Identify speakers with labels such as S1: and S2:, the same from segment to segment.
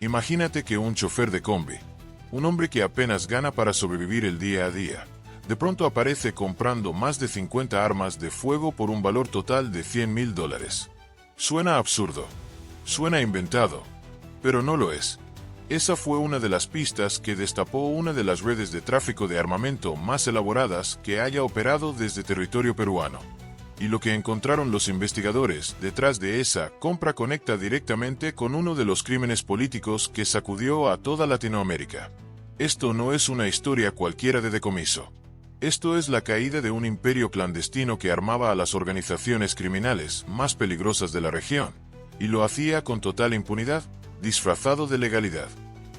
S1: Imagínate que un chofer de combi, un hombre que apenas gana para sobrevivir el día a día, de pronto aparece comprando más de 50 armas de fuego por un valor total de $100,000. Suena absurdo, suena inventado, pero no lo es. Esa fue una de las pistas que destapó una de las redes de tráfico de armamento más elaboradas que haya operado desde territorio peruano. Y lo que encontraron los investigadores detrás de esa compra conecta directamente con uno de los crímenes políticos que sacudió a toda Latinoamérica. Esto no es una historia cualquiera de decomiso. Esto es la caída de un imperio clandestino que armaba a las organizaciones criminales más peligrosas de la región, y lo hacía con total impunidad, disfrazado de legalidad.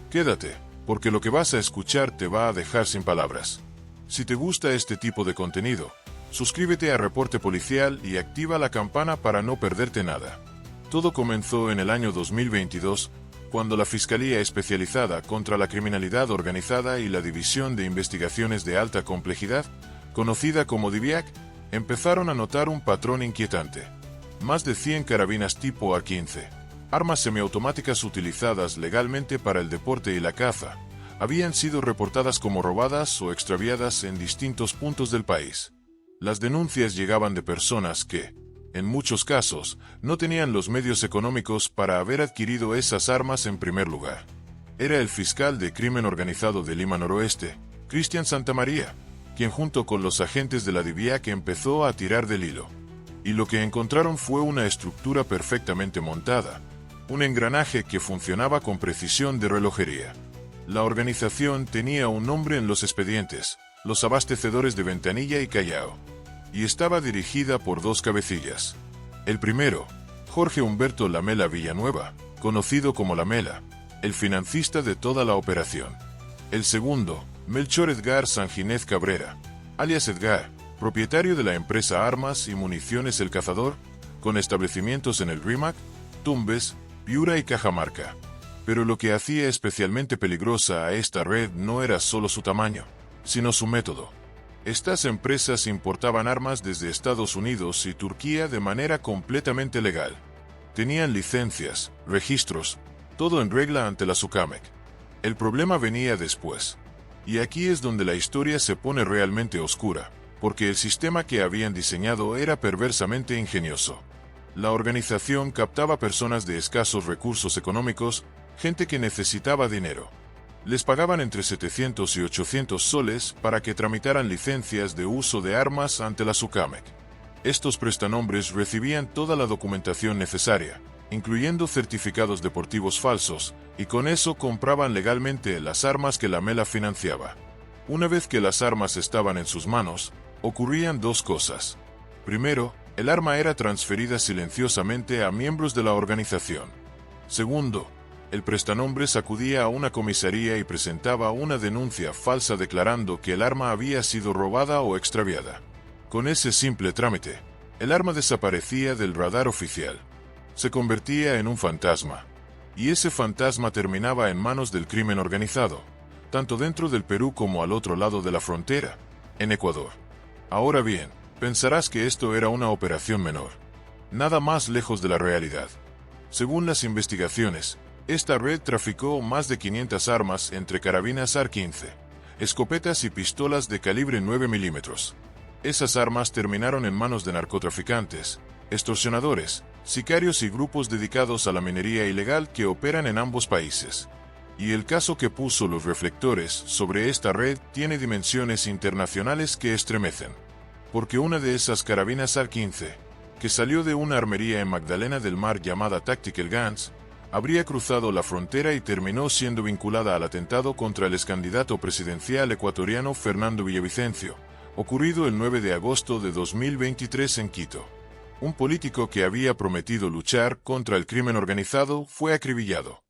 S1: Quédate, porque lo que vas a escuchar te va a dejar sin palabras. Si te gusta este tipo de contenido, suscríbete a Reporte Policial y activa la campana para no perderte nada. Todo comenzó en el año 2022, cuando la Fiscalía Especializada contra la Criminalidad Organizada y la División de Investigaciones de Alta Complejidad, conocida como DIVIAC, empezaron a notar un patrón inquietante. Más de 100 carabinas tipo A-15, armas semiautomáticas utilizadas legalmente para el deporte y la caza, habían sido reportadas como robadas o extraviadas en distintos puntos del país. Las denuncias llegaban de personas que, en muchos casos, no tenían los medios económicos para haber adquirido esas armas en primer lugar. Era el fiscal de crimen organizado de Lima Noroeste, Cristian Santamaría, quien junto con los agentes de la DIVIAC empezó a tirar del hilo. Y lo que encontraron fue una estructura perfectamente montada, un engranaje que funcionaba con precisión de relojería. La organización tenía un nombre en los expedientes: los abastecedores de Ventanilla y Callao, y estaba dirigida por dos cabecillas. El primero, Jorge Humberto Lamela Villanueva, conocido como Lamela, el financista de toda la operación. El segundo, Melchor Edgar Sanginés Cabrera, alias Edgar, propietario de la empresa Armas y Municiones El Cazador, con establecimientos en el Rímac, Tumbes, Piura y Cajamarca. Pero lo que hacía especialmente peligrosa a esta red no era solo su tamaño, sino su método. Estas empresas importaban armas desde Estados Unidos y Turquía de manera completamente legal. Tenían licencias, registros, todo en regla ante la SUCAMEC. El problema venía después. Y aquí es donde la historia se pone realmente oscura, porque el sistema que habían diseñado era perversamente ingenioso. La organización captaba personas de escasos recursos económicos, gente que necesitaba dinero. Les pagaban entre 700 y 800 soles para que tramitaran licencias de uso de armas ante la SUCAMEC. Estos prestanombres recibían toda la documentación necesaria, incluyendo certificados deportivos falsos, y con eso compraban legalmente las armas que Lamela financiaba. Una vez que las armas estaban en sus manos, ocurrían dos cosas. Primero, el arma era transferida silenciosamente a miembros de la organización. Segundo, el prestanombres acudía a una comisaría y presentaba una denuncia falsa declarando que el arma había sido robada o extraviada. Con ese simple trámite, el arma desaparecía del radar oficial. Se convertía en un fantasma. Y ese fantasma terminaba en manos del crimen organizado, tanto dentro del Perú como al otro lado de la frontera, en Ecuador. Ahora bien, pensarás que esto era una operación menor. Nada más lejos de la realidad. Según las investigaciones, esta red traficó más de 500 armas entre carabinas AR-15, escopetas y pistolas de calibre 9 milímetros. Esas armas terminaron en manos de narcotraficantes, extorsionadores, sicarios y grupos dedicados a la minería ilegal que operan en ambos países. Y el caso que puso los reflectores sobre esta red tiene dimensiones internacionales que estremecen. Porque una de esas carabinas AR-15, que salió de una armería en Magdalena del Mar llamada Tactical Guns, habría cruzado la frontera y terminó siendo vinculada al atentado contra el excandidato presidencial ecuatoriano Fernando Villavicencio, ocurrido el 9 de agosto de 2023 en Quito. Un político que había prometido luchar contra el crimen organizado fue acribillado.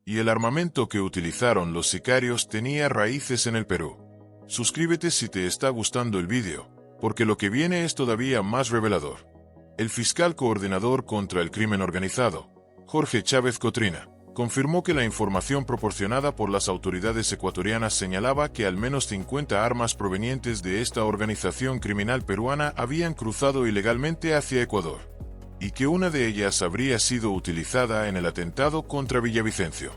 S1: Y el armamento que utilizaron los sicarios tenía raíces en el Perú. Suscríbete si te está gustando el vídeo, porque lo que viene es todavía más revelador. El fiscal coordinador contra el crimen organizado, Jorge Chávez Cotrina, confirmó que la información proporcionada por las autoridades ecuatorianas señalaba que al menos 50 armas provenientes de esta organización criminal peruana habían cruzado ilegalmente hacia Ecuador, y que una de ellas habría sido utilizada en el atentado contra Villavicencio.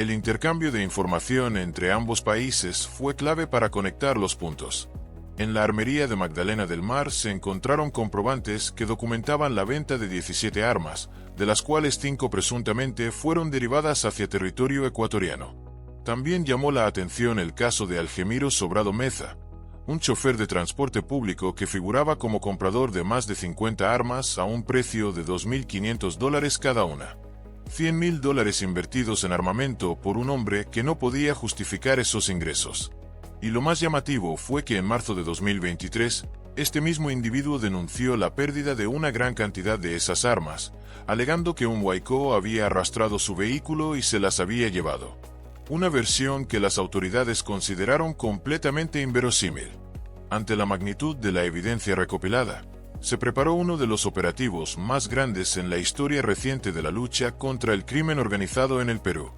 S1: El intercambio de información entre ambos países fue clave para conectar los puntos. En la armería de Magdalena del Mar se encontraron comprobantes que documentaban la venta de 17 armas, de las cuales 5 presuntamente fueron derivadas hacia territorio ecuatoriano. También llamó la atención el caso de Algemiro Sobrado Meza, un chofer de transporte público que figuraba como comprador de más de 50 armas a un precio de $2.500 cada una. $100.000 invertidos en armamento por un hombre que no podía justificar esos ingresos. Y lo más llamativo fue que en marzo de 2023, este mismo individuo denunció la pérdida de una gran cantidad de esas armas, alegando que un huaico había arrastrado su vehículo y se las había llevado. Una versión que las autoridades consideraron completamente inverosímil. Ante la magnitud de la evidencia recopilada, se preparó uno de los operativos más grandes en la historia reciente de la lucha contra el crimen organizado en el Perú.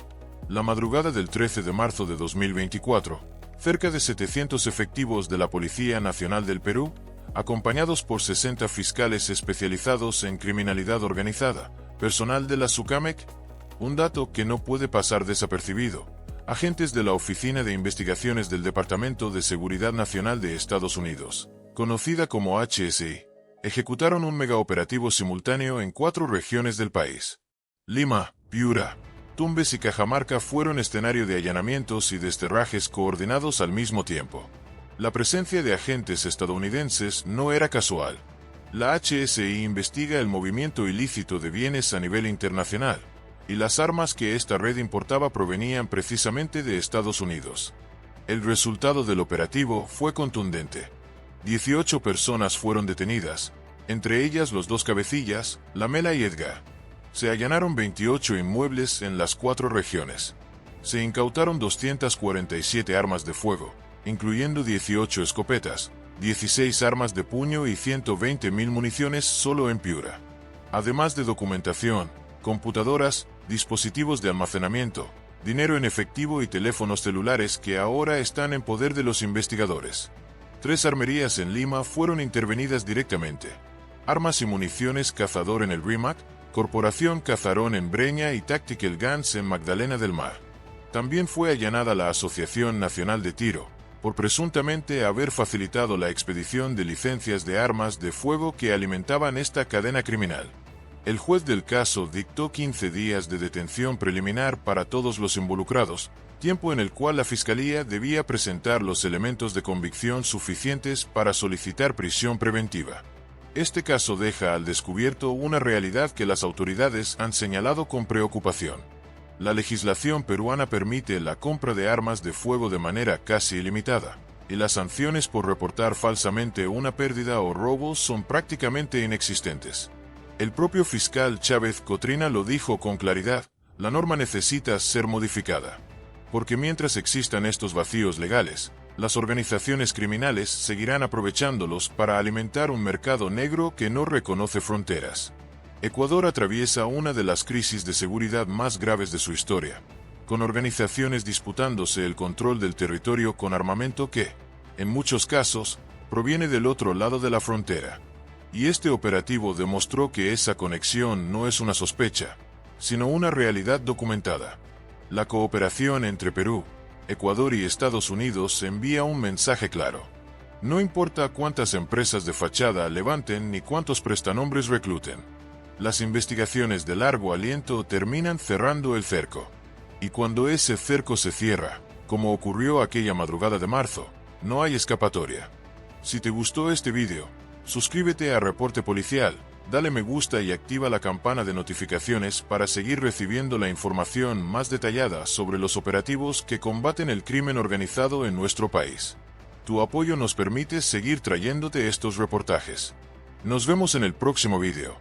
S1: La madrugada del 13 de marzo de 2024, cerca de 700 efectivos de la Policía Nacional del Perú, acompañados por 60 fiscales especializados en criminalidad organizada, personal de la SUCAMEC, un dato que no puede pasar desapercibido, agentes de la Oficina de Investigaciones del Departamento de Seguridad Nacional de Estados Unidos, conocida como HSI, ejecutaron un megaoperativo simultáneo en 4 regiones del país. Lima, Piura, Tumbes y Cajamarca fueron escenario de allanamientos y desterrajes coordinados al mismo tiempo. La presencia de agentes estadounidenses no era casual. La HSI investiga el movimiento ilícito de bienes a nivel internacional, y las armas que esta red importaba provenían precisamente de Estados Unidos. El resultado del operativo fue contundente. 18 personas fueron detenidas, entre ellas los 2 cabecillas, Lamela y Edgar. Se allanaron 28 inmuebles en las 4 regiones. Se incautaron 247 armas de fuego, incluyendo 18 escopetas, 16 armas de puño y 120.000 municiones solo en Piura. Además de documentación, computadoras, dispositivos de almacenamiento, dinero en efectivo y teléfonos celulares que ahora están en poder de los investigadores. 3 armerías en Lima fueron intervenidas directamente. Armas y municiones Cazador en el RIMAC, Corporación Cazarón en Breña y Tactical Guns en Magdalena del Mar. También fue allanada la Asociación Nacional de Tiro, por presuntamente haber facilitado la expedición de licencias de armas de fuego que alimentaban esta cadena criminal. El juez del caso dictó 15 días de detención preliminar para todos los involucrados, tiempo en el cual la Fiscalía debía presentar los elementos de convicción suficientes para solicitar prisión preventiva. Este caso deja al descubierto una realidad que las autoridades han señalado con preocupación. La legislación peruana permite la compra de armas de fuego de manera casi ilimitada, y las sanciones por reportar falsamente una pérdida o robo son prácticamente inexistentes. El propio fiscal Chávez Cotrina lo dijo con claridad: la norma necesita ser modificada. Porque mientras existan estos vacíos legales, las organizaciones criminales seguirán aprovechándolos para alimentar un mercado negro que no reconoce fronteras. Ecuador atraviesa una de las crisis de seguridad más graves de su historia, con organizaciones disputándose el control del territorio con armamento que, en muchos casos, proviene del otro lado de la frontera. Y este operativo demostró que esa conexión no es una sospecha, sino una realidad documentada. La cooperación entre Perú, Ecuador y Estados Unidos envía un mensaje claro. No importa cuántas empresas de fachada levanten ni cuántos prestanombres recluten. Las investigaciones de largo aliento terminan cerrando el cerco. Y cuando ese cerco se cierra, como ocurrió aquella madrugada de marzo, no hay escapatoria. Si te gustó este video, suscríbete a Reporte Policial, dale me gusta y activa la campana de notificaciones para seguir recibiendo la información más detallada sobre los operativos que combaten el crimen organizado en nuestro país. Tu apoyo nos permite seguir trayéndote estos reportajes. Nos vemos en el próximo video.